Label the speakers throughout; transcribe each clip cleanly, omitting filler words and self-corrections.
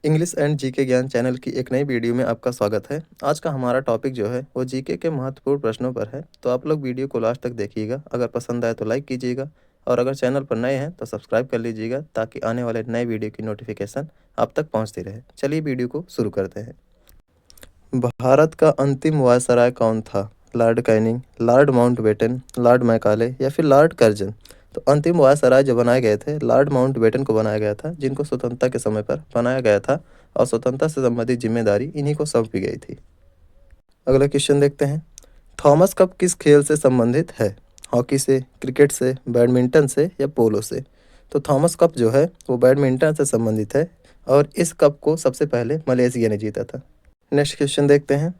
Speaker 1: English and GK ज्ञान channel की एक नई वीडियो में आपका स्वागत है। आज का हमारा टॉपिक जो है वो जीके के महत्वपूर्ण प्रश्नों पर है। तो आप लोग वीडियो को लास्ट तक देखिएगा। अगर पसंद आए तो लाइक कीजिएगा और अगर चैनल पर नए हैं तो सब्सक्राइब कर लीजिएगा ताकि आने वाले नए वीडियो की नोटिफिकेशन आप तक पहुंचती रहे। चलिए वीडियो को शुरू करते हैं। भारत का अंतिम वायसराय कौन था? Lord Canning, Lord Mountbatten, Lord Macaulay या फिर लॉर्ड कर्जन? तो अंतिम वायसराय जो बनाए गए थे लॉर्ड माउंटबेटन को बनाया गया था, जिनको स्वतंत्रता के समय पर बनाया गया था और स्वतंत्रता से संबंधित जिम्मेदारी इन्हीं को सौंपी गई थी। अगला क्वेश्चन देखते हैं। थॉमस कप किस खेल से संबंधित है? हॉकी से, क्रिकेट से, बैडमिंटन से या पोलो से? तो थॉमस कप जो है वो बैडमिंटन से संबंधित है और इस कप को सबसे पहले मलेशिया ने जीता था। नेक्स्ट क्वेश्चन देखते हैं।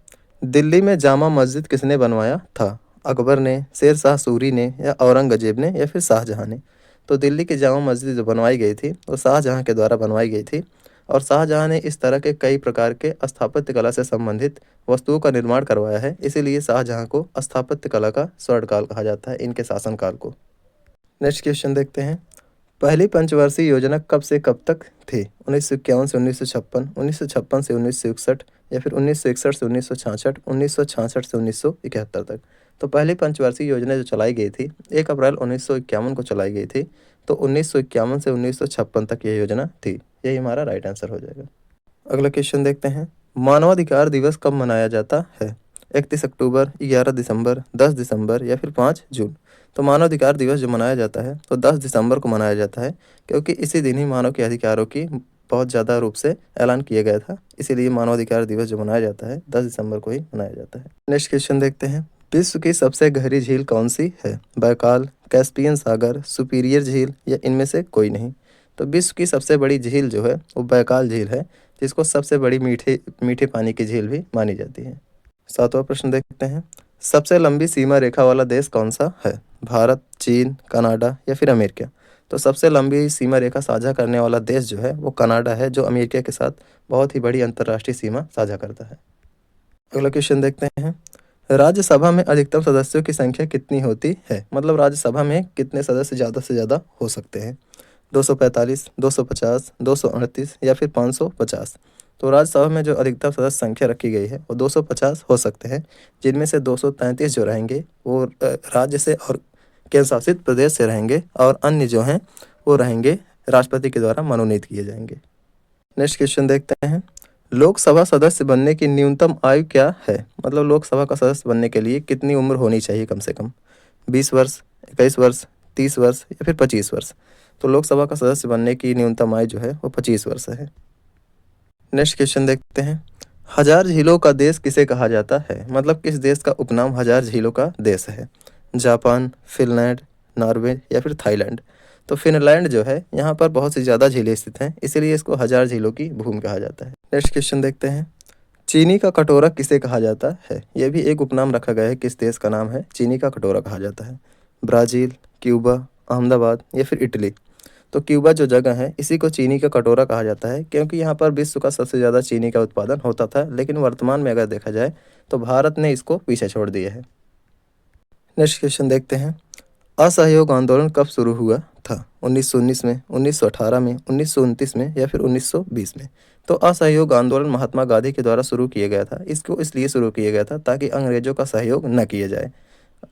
Speaker 1: दिल्ली में जामा मस्जिद किसने बनवाया था? अकबर ने, शेर शाह सूरी ने या औरंगजेब ने या फिर शाहजहां ने? तो दिल्ली की जामा मस्जिद जो बनवाई गई थी वो शाहजहां के द्वारा बनवाई गई थी और शाहजहां ने इस तरह के कई प्रकार के स्थापत्य कला से संबंधित वस्तुओं का निर्माण करवाया है। इसीलिए शाहजहां को स्थापत्य कला का स्वर्णकाल कहा जाता है, इनके शासनकाल को। नेक्स्ट क्वेश्चन देखते हैं। पहली पंचवर्षीय योजना कब से कब तक थी? 1951 से 1956, 1956 से 1961 या फिर 1961 से 1966, 1966 से 1971 तक? तो पहली पंचवर्षीय योजना जो चलाई गई थी 1 अप्रैल 1951 को चलाई गई थी। तो 1951 से 1956 तक यह योजना थी। यही हमारा राइट आंसर हो जाएगा। अगला क्वेश्चन देखते हैं। मानवाधिकार दिवस कब मनाया जाता है? 31 अक्टूबर, 11 दिसंबर, 10 दिसंबर या फिर 5 जून? तो मानवाधिकार दिवस जो मनाया जाता है तो 10 दिसंबर को मनाया जाता है, क्योंकि इसी दिन ही मानव के अधिकारों की बहुत ज़्यादा रूप से ऐलान किया गया था। इसीलिए मानवाधिकार दिवस जो मनाया जाता है 10 दिसंबर को ही मनाया जाता है। नेक्स्ट क्वेश्चन देखते हैं। विश्व की सबसे गहरी झील कौन सी है? बैकाल, कैस्पियन सागर, सुपीरियर झील या इनमें से कोई नहीं? तो विश्व की सबसे बड़ी झील जो है वो बैकाल झील है, जिसको सबसे बड़ी मीठे मीठे पानी की झील भी मानी जाती है। 7वां प्रश्न देखते हैं। सबसे लंबी सीमा रेखा वाला देश कौन सा है? भारत, चीन, कनाडा या फिर अमेरिका? तो सबसे लंबी सीमा रेखा साझा करने वाला देश जो है वो कनाडा है, जो अमेरिका के साथ बहुत ही बड़ी अंतर्राष्ट्रीय सीमा साझा करता है। अगला क्वेश्चन देखते हैं। राज्यसभा में अधिकतम सदस्यों की संख्या कितनी होती है? मतलब राज्यसभा में कितने सदस्य ज़्यादा से ज़्यादा हो सकते हैं? 245, 250, 238 या फिर 550? तो राज्यसभा में जो अधिकतम सदस्य संख्या रखी गई है वो 250 हो सकते हैं, जिनमें से 233 जो रहेंगे वो राज्य से और केंद्र शासित प्रदेश से रहेंगे और अन्य जो हैं वो रहेंगे राष्ट्रपति के द्वारा मनोनीत किए जाएंगे। नेक्स्ट क्वेश्चन देखते हैं। लोकसभा सदस्य बनने की न्यूनतम आयु क्या है? मतलब लोकसभा का सदस्य बनने के लिए कितनी उम्र होनी चाहिए कम से कम? 20 वर्ष, 21 वर्ष, 30 वर्ष या फिर 25 वर्ष? तो लोकसभा का सदस्य बनने की न्यूनतम आयु जो है वो 25 वर्ष है। नेक्स्ट क्वेश्चन देखते हैं। हजार झीलों का देश किसे कहा जाता है? मतलब किस देश का उपनाम हजार झीलों का देश है? जापान, फिनलैंड, नॉर्वे या फिर थाईलैंड? तो फिनलैंड जो है यहाँ पर बहुत सी ज़्यादा झीलें स्थित हैं, इसीलिए इसको हजार झीलों की भूमि कहा जाता है। नेक्स्ट क्वेश्चन देखते हैं। चीनी का कटोरा किसे कहा जाता है? यह भी एक उपनाम रखा गया है, किस देश का नाम है चीनी का कटोरा कहा जाता है? ब्राज़ील, क्यूबा, अहमदाबाद या फिर इटली? तो क्यूबा जो जगह है इसी को चीनी का कटोरा कहा जाता है, क्योंकि यहाँ पर विश्व का सबसे ज़्यादा चीनी का उत्पादन होता था, लेकिन वर्तमान में अगर देखा जाए तो भारत ने इसको पीछे छोड़ दिया है। नेक्स्ट क्वेश्चन देखते हैं। असहयोग आंदोलन कब शुरू हुआ था? 1919 में, 1918 में, 1929 में या फिर 1920 में? तो असहयोग आंदोलन महात्मा गांधी के द्वारा शुरू किया गया था। इसको इसलिए शुरू किया गया था ताकि अंग्रेजों का सहयोग न किया जाए।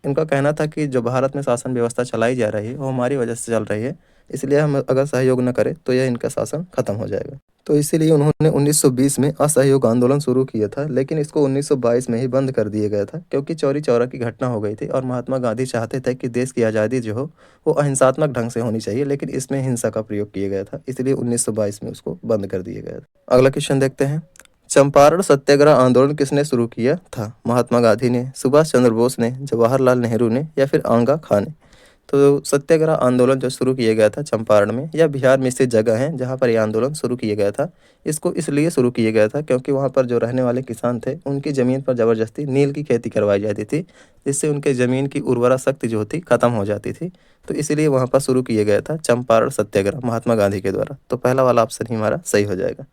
Speaker 1: इनका कहना था कि जो भारत में शासन व्यवस्था चलाई जा रही है वो हमारी वजह से चल रही है, इसलिए हम अगर सहयोग न करें तो यह इनका शासन खत्म हो जाएगा। तो इसीलिए उन्होंने 1920 में असहयोग आंदोलन शुरू किया था, लेकिन इसको 1922 में ही बंद कर दिया गया था, क्योंकि चौरी चौरा की घटना हो गई थी और महात्मा गांधी चाहते थे कि देश की आज़ादी जो हो वो अहिंसात्मक ढंग से होनी चाहिए, लेकिन इसमें हिंसा का प्रयोग किया गया था, इसलिए 1922 में उसको बंद कर दिया गया था। अगला क्वेश्चन देखते हैं। चंपारण सत्याग्रह आंदोलन किसने शुरू किया था? महात्मा गांधी ने, सुभाष चंद्र बोस ने, जवाहरलाल नेहरू ने या फिर आंगा खां ने? तो सत्याग्रह आंदोलन जो शुरू किया गया था चंपारण में, यह बिहार में स्थित जगह है जहां पर यह आंदोलन शुरू किया गया था। इसको इसलिए शुरू किया गया था क्योंकि वहां पर जो रहने वाले किसान थे उनकी ज़मीन पर ज़बरदस्ती नील की खेती करवाई जाती थी, जिससे उनके ज़मीन की उर्वरा शक्ति जो होती खत्म हो जाती थी। तो इसलिए वहाँ पर शुरू किया गया था चंपारण सत्याग्रह महात्मा गांधी के द्वारा। तो पहला वाला ऑप्शन ही हमारा सही हो जाएगा।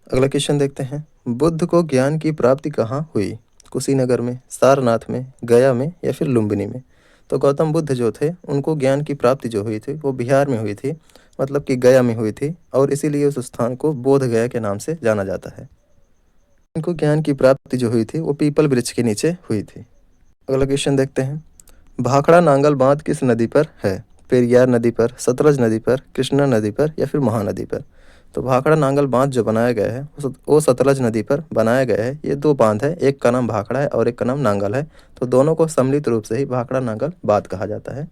Speaker 1: अगला क्वेश्चन देखते हैं। बुद्ध को ज्ञान की प्राप्ति कहाँ हुई? कुशीनगर में, सारनाथ में, गया में या फिर लुम्बिनी में? तो गौतम बुद्ध जो थे उनको ज्ञान की प्राप्ति जो हुई थी वो बिहार में हुई थी, मतलब कि गया में हुई थी, और इसीलिए उस स्थान को बोध गया के नाम से जाना जाता है। इनको ज्ञान की प्राप्ति जो हुई थी वो पीपल वृक्ष के नीचे हुई थी। अगला क्वेश्चन देखते हैं। भाखड़ा नांगल बांध किस नदी पर है? पेरियार नदी पर, सतलज नदी पर, कृष्णा नदी पर या फिर महानदी पर? तो भाखड़ा नांगल बांध जो बनाया गया है वो सतलज नदी पर बनाया गया है। ये दो बांध है, एक का नाम भाखड़ा है और एक का नाम नांगल है। तो दोनों को सम्मिलित रूप से ही भाखड़ा नांगल बांध कहा जाता है।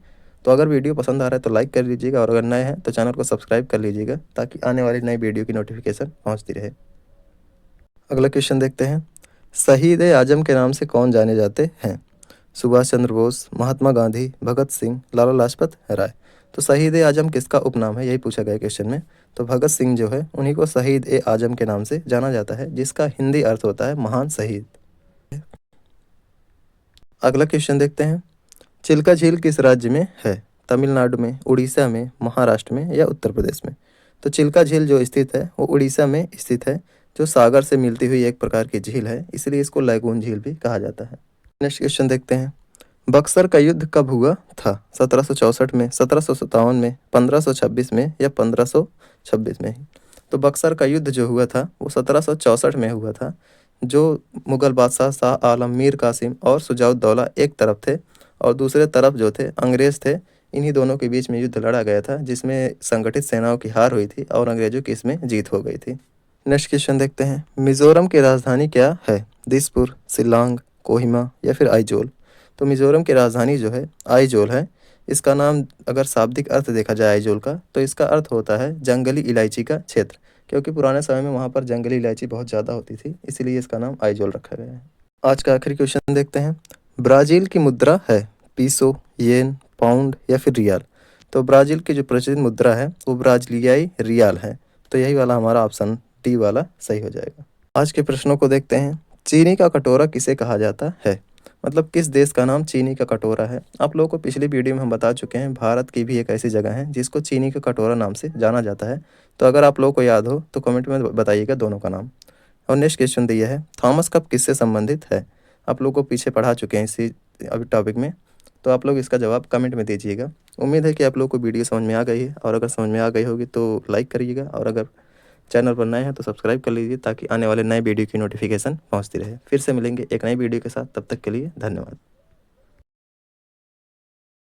Speaker 1: तो अगर वीडियो पसंद आ रहा है तो लाइक कर लीजिएगा, और अगर नए हैं तो चैनल को सब्सक्राइब कर लीजिएगा ताकि आने वाली नई वीडियो की नोटिफिकेशन पहुँचती रहे। अगला क्वेश्चन देखते हैं। शहीद ए आजम के नाम से कौन जाने जाते हैं? सुभाष चंद्र बोस, महात्मा गांधी, भगत सिंह, लाला लाजपत राय। तो शहीद ए आजम किसका उपनाम है, यही पूछा गया क्वेश्चन में। तो भगत सिंह जो है उन्हीं को शहीद ए आजम के नाम से जाना जाता है, जिसका हिंदी अर्थ होता है महान शहीद। अगला क्वेश्चन देखते हैं। चिल्का झील किस राज्य में है? तमिलनाडु में, उड़ीसा में, महाराष्ट्र में या उत्तर प्रदेश में? तो चिल्का झील जो स्थित है वो उड़ीसा में स्थित है, जो सागर से मिलती हुई एक प्रकार की झील है, इसलिए इसको लैगून झील भी कहा जाता है। नेक्स्ट क्वेश्चन देखते हैं। बक्सर का युद्ध कब हुआ था? 1764 में, 1757 में, 1526 में या 1526 में? तो बक्सर का युद्ध जो हुआ था वो 1764 में हुआ था। जो मुगल बादशाह शाह आलम, मीर कासिम और सुजाउद्दौला एक तरफ थे, और दूसरे तरफ जो थे अंग्रेज थे। इन्हीं दोनों के बीच में युद्ध लड़ा गया था, जिसमें संगठित सेनाओं की हार हुई थी और अंग्रेजों की इसमें जीत हो गई थी। नेक्स्ट क्वेश्चन देखते हैं। मिजोरम की राजधानी क्या है? दिसपुर, शिलांग, कोहिमा या फिर आइजोल? तो मिजोरम की राजधानी जो है आइजोल है। इसका नाम अगर शाब्दिक अर्थ देखा जाए आइजोल का, तो इसका अर्थ होता है जंगली इलायची का क्षेत्र, क्योंकि पुराने समय में वहाँ पर जंगली इलायची बहुत ज़्यादा होती थी, इसीलिए इसका नाम आइजोल रखा गया है। आज का आखिरी क्वेश्चन देखते हैं। ब्राज़ील की मुद्रा है पीसो, येन, पाउंड या फिर रियाल? तो ब्राज़ील की जो प्रचलित मुद्रा है वो ब्राज़ीलियाई रियाल है। तो यही वाला हमारा ऑप्शन डी वाला सही हो जाएगा। आज के प्रश्नों को देखते हैं। चीनी का कटोरा किसे कहा जाता है? मतलब किस देश का नाम चीनी का कटोरा है? आप लोगों को पिछली वीडियो में हम बता चुके हैं, भारत की भी एक ऐसी जगह है जिसको चीनी का कटोरा नाम से जाना जाता है। तो अगर आप लोगों को याद हो तो कमेंट में बताइएगा दोनों का नाम। और नेक्स्ट क्वेश्चन दिया है, थॉमस कप किससे संबंधित है? आप लोगों को पीछे पढ़ा चुके हैं इसी अभी टॉपिक में, तो आप लोग इसका जवाब कमेंट में दीजिएगा। उम्मीद है कि आप लोग को वीडियो समझ में आ गई है, और अगर समझ में आ गई होगी तो लाइक करिएगा, और अगर चैनल पर नए हैं तो सब्सक्राइब कर लीजिए ताकि आने वाले नए वीडियो की नोटिफिकेशन पहुंचती रहे। फिर से मिलेंगे एक नई वीडियो के साथ, तब तक के लिए धन्यवाद।